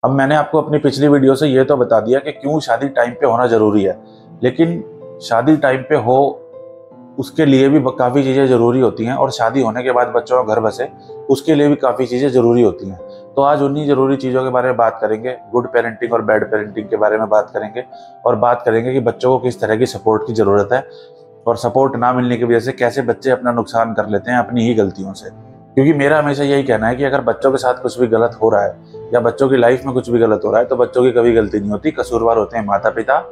अब मैंने आपको अपनी पिछली वीडियो से ये तो बता दिया कि क्यों शादी टाइम पे होना जरूरी है, लेकिन शादी टाइम पे हो उसके लिए भी काफ़ी चीज़ें ज़रूरी होती हैं, और शादी होने के बाद बच्चों का घर बसे उसके लिए भी काफ़ी चीज़ें ज़रूरी होती हैं। तो आज उन्हीं ज़रूरी चीज़ों के बारे में बात करेंगे, गुड पेरेंटिंग और बैड पेरेंटिंग के बारे में बात करेंगे, और बात करेंगे कि बच्चों को किस तरह की सपोर्ट की ज़रूरत है, और सपोर्ट ना मिलने की वजह से कैसे बच्चे अपना नुकसान कर लेते हैं अपनी ही गलतियों से। क्योंकि मेरा हमेशा यही कहना है कि अगर बच्चों के साथ कुछ भी गलत हो रहा है या बच्चों की लाइफ में कुछ भी गलत हो रहा है तो बच्चों की कभी गलती नहीं होती, कसूरवार होते हैं माता पिता,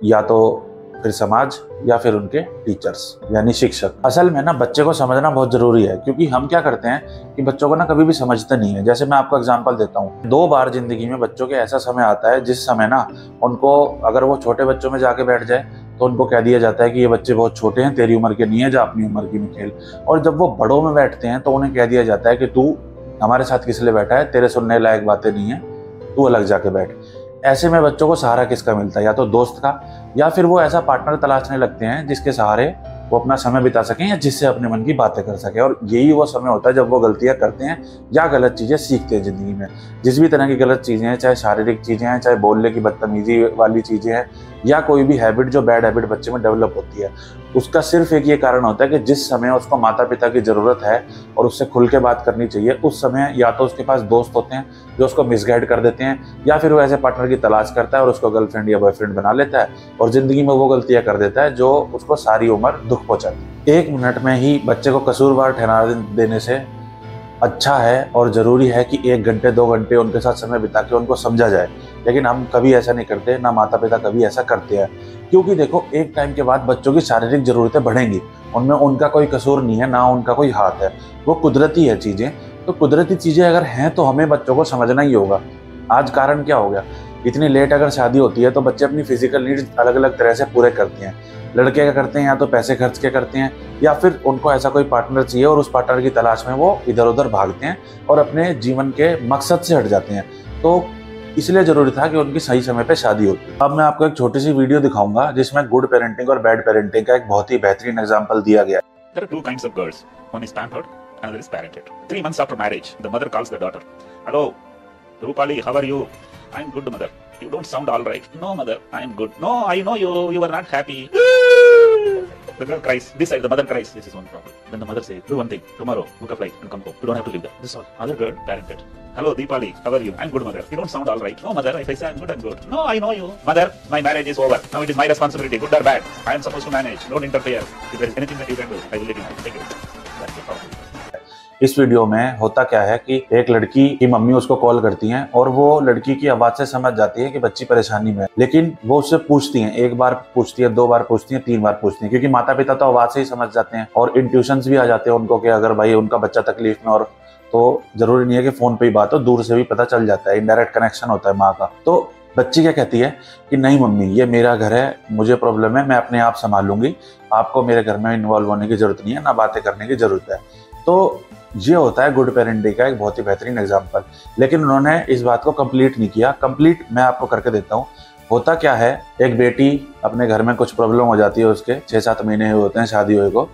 या तो फिर समाज, या फिर उनके टीचर्स यानी शिक्षक। असल में ना बच्चे को समझना बहुत जरूरी है, क्योंकि हम क्या करते हैं कि बच्चों को ना कभी भी समझते नहीं है। जैसे मैं आपको एग्जांपल देता हूँ, 2 बार जिंदगी में बच्चों के ऐसा समय आता है जिस समय ना उनको, अगर वो छोटे बच्चों में जाके बैठ जाए तो उनको कह दिया जाता है कि ये बच्चे बहुत छोटे हैं, तेरी उम्र के नहीं है, जा अपनी उम्र की में खेल। और जब वो बड़ों में बैठते हैं तो उन्हें कह दिया जाता है कि तू हमारे साथ किस लिए बैठा है, तेरे सुनने लायक बातें नहीं है, तू अलग जाके बैठ। ऐसे में बच्चों को सहारा किसका मिलता है, या तो दोस्त का, या फिर वो ऐसा पार्टनर तलाशने लगते हैं जिसके सहारे वो अपना समय बिता सकें या जिससे अपने मन की बातें कर सकें। और यही वो समय होता है जब वो गलतियां करते हैं या गलत चीज़ें सीखते हैं ज़िंदगी में। जिस भी तरह की गलत चीज़ें हैं, चाहे शारीरिक चीज़ें हैं, चाहे बोलने की बदतमीजी वाली चीज़ें हैं, या कोई भी हैबिट जो बैड हैबिट बच्चे में डेवलप होती है, उसका सिर्फ एक ये कारण होता है कि जिस समय उसको माता पिता की ज़रूरत है और उससे खुल के बात करनी चाहिए, उस समय या तो उसके पास दोस्त होते हैं जो उसको मिसगाइड कर देते हैं, या फिर वो ऐसे पार्टनर की तलाश करता है और उसको गर्लफ्रेंड या बॉयफ्रेंड बना लेता है और ज़िंदगी में वो गलतियां कर देता है जो उसको सारी उम्र दुख पहुंचाती है। 1 मिनट में ही बच्चे को कसूरवार ठहरा देने से अच्छा है और ज़रूरी है कि 1 घंटे 2 घंटे उनके साथ समय बिता के उनको समझा जाए। लेकिन हम कभी ऐसा नहीं करते, ना माता पिता कभी ऐसा करते हैं। क्योंकि देखो, एक टाइम के बाद बच्चों की शारीरिक ज़रूरतें बढ़ेंगी, उनमें उनका कोई कसूर नहीं है, ना उनका कोई हाथ है, वो कुदरती है चीज़ें। तो कुदरती चीज़ें अगर हैं तो हमें बच्चों को समझना ही होगा। आज कारण क्या हो गया, इतनी लेट अगर शादी होती है तो बच्चे अपनी फिजिकल नीड्स अलग अलग तरह से पूरे करते हैं। लड़के क्या करते हैं, या तो पैसे खर्च के करते हैं, या फिर उनको ऐसा कोई पार्टनर चाहिए और उस पार्टनर की तलाश में वो इधर उधर भागते हैं और अपने जीवन के मकसद से हट जाते हैं। तो इसलिए जरूरी था कि उनकी सही समय पे शादी होती। अब मैं आपको एक छोटी सी वीडियो दिखाऊंगा जिसमें गुड पेरेंटिंग और बैड पेरेंटिंग का एक बहुत ही बेहतरीन एग्जांपल दिया गया है। There are 2 kinds of girls. One is pampered, another is parented. 3 months after marriage, the mother calls the daughter. Hello, Rupali, how are you? I'm good, mother. You don't sound all right. No, mother, I'm good. No, I know you were not happy. The girl cries. This side, the mother cries. This is one problem. Then the mother says, do one thing. Tomorrow, book a flight and come home. You don't have to live there. This is all. Other girl, parented. Hello, Deepali, how are you? I'm good, mother. You don't sound all right. No, mother, if I say I'm good, I'm good. No, I know you. Mother, my marriage is over. Now it is my responsibility, good or bad. I am supposed to manage. Don't interfere. If there is anything that you can do, I will let you know. Thank you. That's the problem. इस video में होता क्या है कि एक लड़की की mummy उसको कॉल करती हैं और वो लड़की की आवाज से समझ जाती है कि बच्ची परेशानी में है, लेकिन वो उससे पूछती हैं, 1 बार पूछती है, 2 बार पूछती है, 3 बार पूछती है, क्योंकि माता पिता तो आवाज से ही समझ जाते हैं और इंट्यूशंस भी आ जाते हैं उनको कि अगर भाई उनका बच्चा तकलीफ में, और तो जरूरी नहीं है कि फोन पे ही बात हो, दूर से भी पता चल जाता है, इनडायरेक्ट कनेक्शन होता है माँ का। तो बच्ची क्या कहती है कि नहीं मम्मी, ये मेरा घर है, मुझे प्रॉब्लम है, मैं अपने आप संभाल लूंगी, आपको मेरे घर में इन्वॉल्व होने की जरूरत नहीं है, ना बातें करने की जरूरत है। तो ये होता है गुड पेरेंटिंग का एक बहुत ही बेहतरीन एग्जाम्पल। लेकिन उन्होंने इस बात को कंप्लीट नहीं किया। कंप्लीट मैं आपको करके देता हूँ। होता क्या है, एक बेटी अपने घर में कुछ प्रॉब्लम हो जाती है, उसके 6-7 महीने होते हैं शादी हुए को,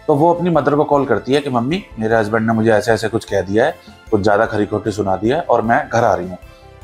तो वो अपनी मदर को कॉल करती है कि मम्मी, मेरे हस्बैंड ने मुझे ऐसे ऐसे कुछ कह दिया है, कुछ ज़्यादा खरी खोटी सुना दिया है और मैं घर आ रही हूँ।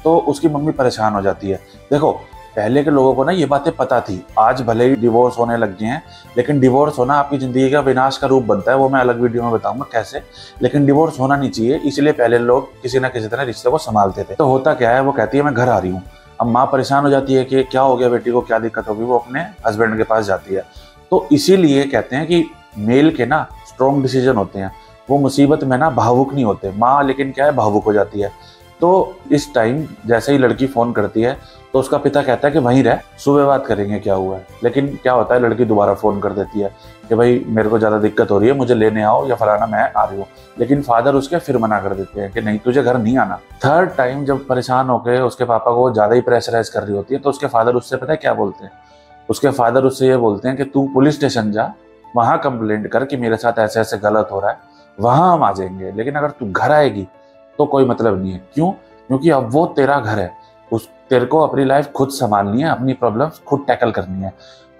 तो उसकी मम्मी परेशान हो जाती है। देखो, पहले के लोगों को ना ये बातें पता थी। आज भले ही डिवोर्स होने लग गए हैं, लेकिन डिवोर्स होना आपकी ज़िंदगी का विनाश का रूप बनता है, वो मैं अलग वीडियो में बताऊंगा कैसे। लेकिन डिवोर्स होना नहीं चाहिए, इसलिए पहले लोग किसी ना किसी तरह रिश्ते को संभालते थे। तो होता क्या है, वो कहती है मैं घर आ रही हूँ। अब माँ परेशान हो जाती है कि क्या हो गया बेटी को, क्या दिक्कत होगी, वो अपने हस्बैंड के पास जाती है। तो इसीलिए कहते हैं कि मेल के ना स्ट्रॉन्ग डिसीजन होते हैं, वो मुसीबत में ना भावुक नहीं होते। माँ लेकिन क्या है, भावुक हो जाती है। तो इस टाइम जैसे ही लड़की फ़ोन करती है तो उसका पिता कहता है कि वहीं रह, सुबह बात करेंगे क्या हुआ है। लेकिन क्या होता है, लड़की दोबारा फ़ोन कर देती है कि भाई मेरे को ज़्यादा दिक्कत हो रही है, मुझे लेने आओ, या फलाना मैं आ रही हूँ। लेकिन फादर उसके फिर मना कर देते हैं कि नहीं, तुझे घर नहीं आना। 3rd टाइम जब परेशान होकर उसके पापा को ज़्यादा ही प्रेशराइज कर रही होती है, तो उसके फादर उससे पता है क्या बोलते हैं, उसके फादर उससे ये बोलते हैं कि तू पुलिस स्टेशन जा, वहाँ कंप्लेंट कर कि मेरे साथ ऐसे ऐसे गलत हो रहा है, वहाँ हम आ जाएंगे, लेकिन अगर तू घर आएगी तो कोई मतलब नहीं है। क्यों? क्योंकि अब वो तेरा घर है, उस तेरे को अपनी लाइफ खुद संभालनी है, अपनी प्रॉब्लम्स खुद टैकल करनी है।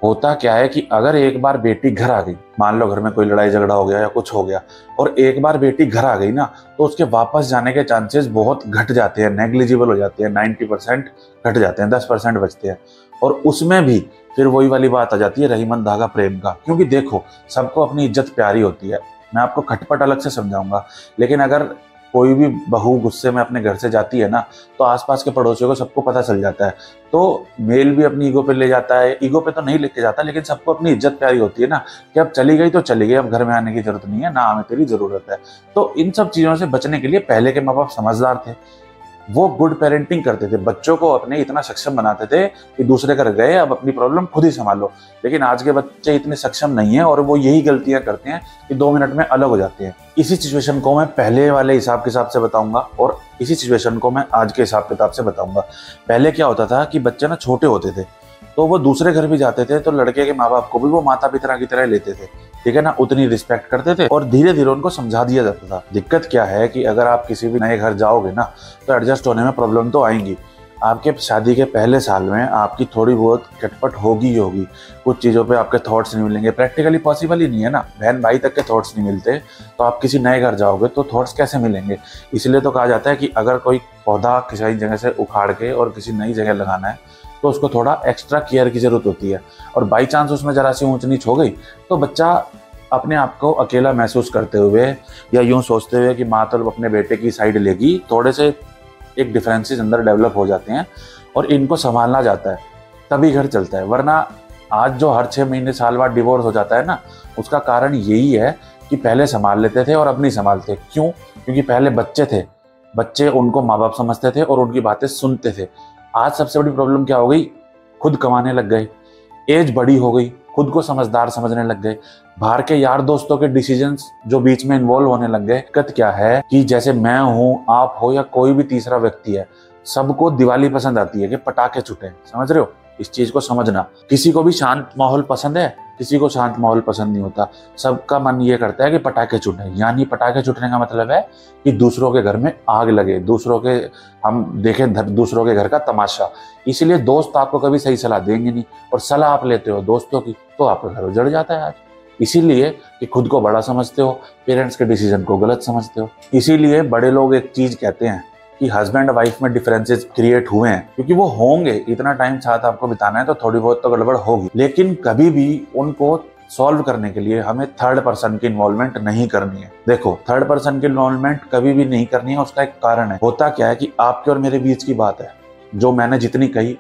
होता क्या है कि अगर एक बार बेटी घर आ गई, मान लो घर में कोई लड़ाई झगड़ा हो गया या कुछ हो गया, और एक बार बेटी घर आ गई ना, तो उसके वापस जाने के चांसेस बहुत घट जाते हैं, नेग्लिजिबल हो जाते हैं, 90% घट जाते हैं, 10% बचते हैं। और उसमें भी फिर वही वाली बात आ जाती है, रहीमन धागा प्रेम का। क्योंकि देखो, सबको अपनी इज्जत प्यारी होती है, मैं आपको खटपट अलग से समझाऊंगा, लेकिन अगर कोई भी बहू गुस्से में अपने घर से जाती है ना, तो आसपास के पड़ोसियों को सबको पता चल जाता है। तो मेल भी अपनी ईगो पे ले जाता है, ईगो पे तो नहीं लेके जाता, लेकिन सबको अपनी इज्जत प्यारी होती है ना, कि अब चली गई तो चली गई, अब घर में आने की जरूरत नहीं है, ना हमें तेरी जरूरत है। तो इन सब चीजों से बचने के लिए पहले के माँ बाप समझदार थे, वो गुड पेरेंटिंग करते थे, बच्चों को अपने इतना सक्षम बनाते थे कि दूसरे घर गए अब अपनी प्रॉब्लम खुद ही संभालो। लेकिन आज के बच्चे इतने सक्षम नहीं है और वो यही गलतियां करते हैं कि 2 मिनट में अलग हो जाते हैं। इसी सिचुएशन को मैं पहले वाले हिसाब किताब से बताऊंगा और इसी सिचुएशन को मैं आज के हिसाब किताब से बताऊंगा। पहले क्या होता था कि बच्चे ना छोटे होते थे तो वो दूसरे घर भी जाते थे, तो लड़के के माँ बाप को भी वो माता पिता की तरह लेते थे, ठीक है ना, उतनी रिस्पेक्ट करते थे और धीरे धीरे उनको समझा दिया जाता था। दिक्कत क्या है कि अगर आप किसी भी नए घर जाओगे ना, तो एडजस्ट होने में प्रॉब्लम तो आएंगी। आपके शादी के पहले साल में आपकी थोड़ी बहुत खटपट होगी ही होगी, कुछ चीज़ों पे आपके थॉट्स नहीं मिलेंगे, प्रैक्टिकली पॉसिबल ही नहीं है ना, बहन भाई तक के थॉट्स नहीं मिलते, तो आप किसी नए घर जाओगे तो थॉट्स कैसे मिलेंगे। इसलिए तो कहा जाता है कि अगर कोई पौधा किसी जगह से उखाड़ के और किसी नई जगह लगाना है तो उसको थोड़ा एक्स्ट्रा केयर की जरूरत होती है, और बाई चांस उसमें जरा सी ऊंच नीच हो गई तो बच्चा अपने आप को अकेला महसूस करते हुए या यूं सोचते हुए कि माँ तो अपने बेटे की साइड लेगी, थोड़े से एक डिफरेंसेस अंदर डेवलप हो जाते हैं और इनको संभालना जाता है, तभी घर चलता है। वरना आज जो हर 6 महीने साल बाद डिवोर्स हो जाता है ना, उसका कारण यही है कि पहले संभाल लेते थे और अब नहीं संभालते। क्यों? क्योंकि पहले बच्चे थे, बच्चे उनको माँ बाप समझते थे और उनकी बातें सुनते थे। आज सबसे बड़ी प्रॉब्लम क्या हो गई, खुद कमाने लग गए, एज बड़ी हो गई, खुद को समझदार समझने लग गए, बाहर के यार दोस्तों के डिसीजंस जो बीच में इन्वॉल्व होने लग गए। दिक्कत क्या है कि जैसे मैं हूं, आप हो या कोई भी तीसरा व्यक्ति है, सबको दिवाली पसंद आती है कि पटाखे छूटे, समझ रहे हो, इस चीज को समझना। किसी को भी शांत माहौल पसंद है, किसी को शांत माहौल पसंद नहीं होता, सबका मन ये करता है कि पटाखे छूटे। यानी पटाखे छूटने का मतलब है कि दूसरों के घर में आग लगे, दूसरों के हम देखें दूसरों के घर का तमाशा। इसलिए दोस्त आपको कभी सही सलाह देंगे नहीं, और सलाह आप लेते हो दोस्तों की तो आपका घर उजड़ जाता है आज। इसीलिए कि खुद को बड़ा समझते हो, पेरेंट्स के डिसीजन को गलत समझते हो। इसीलिए बड़े लोग एक चीज कहते हैं कि हस्बैंड वाइफ में डिफरेंसेस क्रिएट हुए हैं, क्योंकि वो होंगे, इतना टाइम साथ आपको बिताना है तो थोड़ी बहुत तो गड़बड़ होगी, लेकिन कभी भी उनको सॉल्व करने के लिए हमें थर्ड पर्सन की इन्वॉल्वमेंट नहीं करनी है। देखो, थर्ड पर्सन की इन्वॉल्वमेंट कभी भी नहीं करनी है, उसका एक कारण है। होता क्या है कि आपके और मेरे बीच की बात है, जो मैंने जितनी कही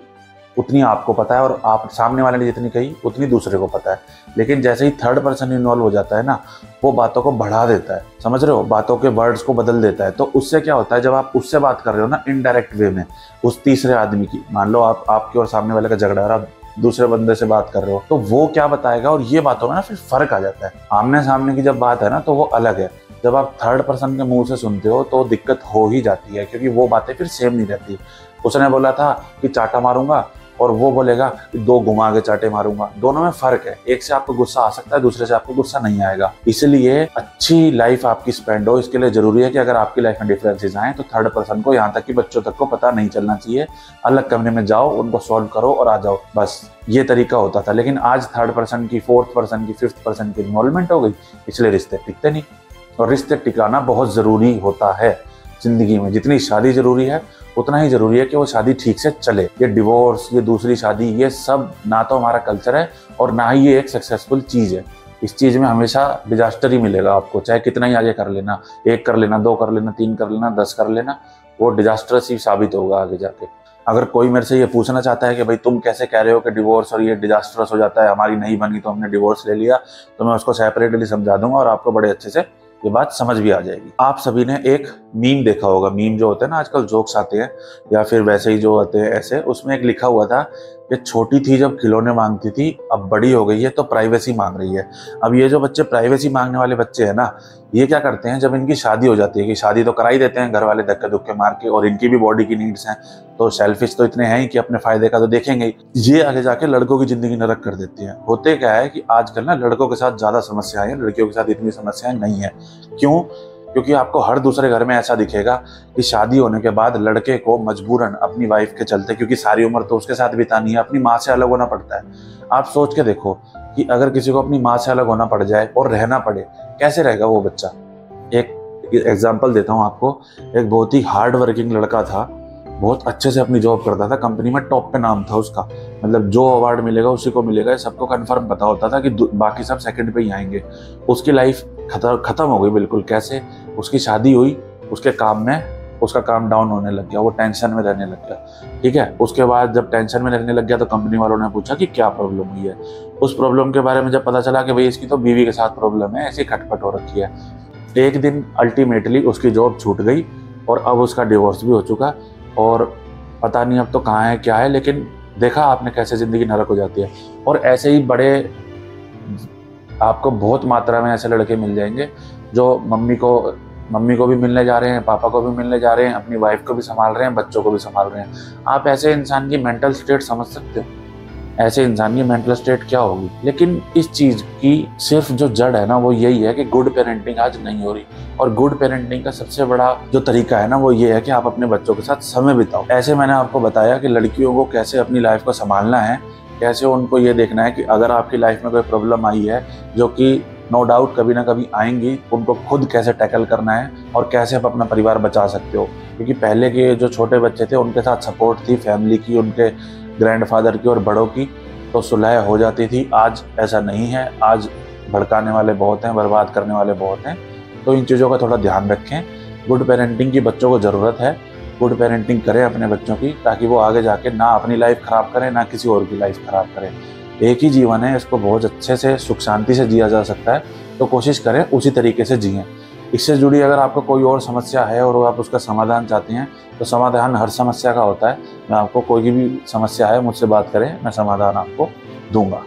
उतनी आपको पता है, और आप सामने वाले ने जितनी कही उतनी दूसरे को पता है। लेकिन जैसे ही थर्ड पर्सन इन्वॉल्व हो जाता है ना, वो बातों को बढ़ा देता है, समझ रहे हो, बातों के वर्ड्स को बदल देता है। तो उससे क्या होता है, जब आप उससे बात कर रहे हो ना इनडायरेक्ट वे में, उस तीसरे आदमी की, मान लो आपके और सामने वाले का झगड़ा है, आप दूसरे बंदे से बात कर रहे हो, तो वो क्या बताएगा, और ये बातों में ना फिर फर्क आ जाता है। आमने सामने की जब बात है ना तो वो अलग है, जब आप थर्ड पर्सन के मुंह से सुनते हो तो दिक्कत हो ही जाती है, क्योंकि वो बातें फिर सेम नहीं रहती। उसने बोला था कि चाटा मारूंगा और वो बोलेगा कि 2 घुमा के चाटे मारूंगा, दोनों में फर्क है। एक से आपको गुस्सा आ सकता है, दूसरे से आपको गुस्सा नहीं आएगा। इसलिए अच्छी लाइफ आपकी स्पेंड हो, इसके लिए जरूरी है कि अगर आपकी लाइफ में डिफरेंसेस आए तो थर्ड पर्सन को, यहाँ तक कि बच्चों तक को पता नहीं चलना चाहिए। अलग कमरे में जाओ, उनको सॉल्व करो और आ जाओ, बस ये तरीका होता था। लेकिन आज थर्ड पर्सन की, फोर्थ पर्सन की, फिफ्थ पर्सन की इन्वॉल्वमेंट हो गई, इसलिए रिश्ते टिकते नहीं। और रिश्ते टिकाना बहुत जरूरी होता है जिंदगी में। जितनी शादी जरूरी है उतना ही जरूरी है कि वो शादी ठीक से चले। ये डिवोर्स, ये दूसरी शादी, ये सब ना तो हमारा कल्चर है और ना ही ये एक सक्सेसफुल चीज है। इस चीज में हमेशा डिजास्टर ही मिलेगा आपको, चाहे कितना ही आगे कर लेना, 1 कर लेना, 2 कर लेना, 3 कर लेना, 10 कर लेना, वो डिजास्टर्स ही साबित होगा आगे जाके। अगर कोई मेरे से ये पूछना चाहता है कि भाई तुम कैसे कह रहे हो कि डिवोर्स और ये डिजास्टर्स हो जाता है, हमारी नहीं बनी तो हमने डिवोर्स ले लिया, तो मैं उसको सेपरेटली समझा दूंगा और आपको बड़े अच्छे से ये बात समझ भी आ जाएगी। आप सभी ने एक मीम देखा होगा, मीम जो होते हैं ना आजकल, जोक्स आते हैं या फिर वैसे ही जो आते हैं ऐसे, उसमें एक लिखा हुआ था कि छोटी थी जब खिलौने मांगती थी, अब बड़ी हो गई है तो प्राइवेसी मांग रही है। अब ये जो बच्चे प्राइवेसी मांगने वाले बच्चे हैं ना, ये क्या करते हैं, जब इनकी शादी हो जाती है, कि शादी तो करा ही देते हैं घर वाले धक्के धुक्के मार के, और इनकी भी बॉडी की नीड्स हैं, तो सेल्फिश तो इतने हैं ही कि अपने फायदे का तो देखेंगे ही। ये आगे जाके लड़कों की जिंदगी नरक कर देती है। होते क्या है कि आजकल ना लड़कों के साथ ज्यादा समस्याएं हैं, लड़कियों के साथ इतनी समस्याएं नहीं है। क्यों? क्योंकि आपको हर दूसरे घर में ऐसा दिखेगा कि शादी होने के बाद लड़के को मजबूरन अपनी वाइफ के चलते, क्योंकि सारी उम्र तो उसके साथ बितानी है, अपनी माँ से अलग होना पड़ता है। आप सोच के देखो कि अगर किसी को अपनी माँ से अलग होना पड़ जाए और रहना पड़े, कैसे रहेगा वो बच्चा। एक एग्जाम्पल देता हूँ आपको। एक बहुत ही हार्ड वर्किंग लड़का था, बहुत अच्छे से अपनी जॉब करता था, कंपनी में टॉप पे नाम था उसका, मतलब जो अवार्ड मिलेगा उसी को मिलेगा, ये सबको कंफर्म पता होता था कि बाकी सब सेकंड पे ही आएंगे। उसकी लाइफ खत्म हो गई बिल्कुल। कैसे? उसकी शादी हुई, उसके काम में उसका काम डाउन होने लग गया, वो टेंशन में रहने लग गया। ठीक है, उसके बाद जब टेंशन में रहने लग गया तो कंपनी वालों ने पूछा कि क्या प्रॉब्लम हुई है। उस प्रॉब्लम के बारे में जब पता चला कि भाई इसकी तो बीवी के साथ प्रॉब्लम है, ऐसी खटपट हो रखी है, एक दिन अल्टीमेटली उसकी जॉब छूट गई और अब उसका डिवोर्स भी हो चुका। और पता नहीं अब तो कहाँ है क्या है, लेकिन देखा आपने कैसे ज़िंदगी नरक हो जाती है। और ऐसे ही बड़े आपको बहुत मात्रा में ऐसे लड़के मिल जाएंगे जो मम्मी को भी मिलने जा रहे हैं, पापा को भी मिलने जा रहे हैं, अपनी वाइफ को भी संभाल रहे हैं, बच्चों को भी संभाल रहे हैं। आप ऐसे इंसान की मेंटल स्टेट समझ सकते हो? ऐसे इंसान की मेंटल स्टेट क्या होगी। लेकिन इस चीज़ की सिर्फ जो जड़ है ना वो यही है कि गुड पेरेंटिंग आज नहीं हो रही। और गुड पेरेंटिंग का सबसे बड़ा जो तरीका है ना वो ये है कि आप अपने बच्चों के साथ समय बिताओ। ऐसे मैंने आपको बताया कि लड़कियों को कैसे अपनी लाइफ को संभालना है, कैसे उनको ये देखना है कि अगर आपकी लाइफ में कोई प्रॉब्लम आई है, जो कि नो डाउट कभी ना कभी आएंगी, उनको खुद कैसे टैकल करना है और कैसे आप अपना परिवार बचा सकते हो। क्योंकि पहले के जो छोटे बच्चे थे उनके साथ सपोर्ट थी फैमिली की, उनके ग्रैंडफादर की और बड़ों की, तो सुलह हो जाती थी। आज ऐसा नहीं है, आज भड़काने वाले बहुत हैं, बर्बाद करने वाले बहुत हैं। तो इन चीज़ों का थोड़ा ध्यान रखें। गुड पेरेंटिंग की बच्चों को ज़रूरत है, गुड पेरेंटिंग करें अपने बच्चों की, ताकि वो आगे जाके ना अपनी लाइफ ख़राब करें ना किसी और की लाइफ ख़राब करें। एक ही जीवन है, इसको बहुत अच्छे से सुख शांति से जिया जा सकता है, तो कोशिश करें उसी तरीके से जिएं। इससे जुड़ी अगर आपको कोई और समस्या है और आप उसका समाधान चाहते हैं तो समाधान हर समस्या का होता है। मैं आपको कोई भी समस्या है मुझसे बात करें, मैं समाधान आपको दूंगा।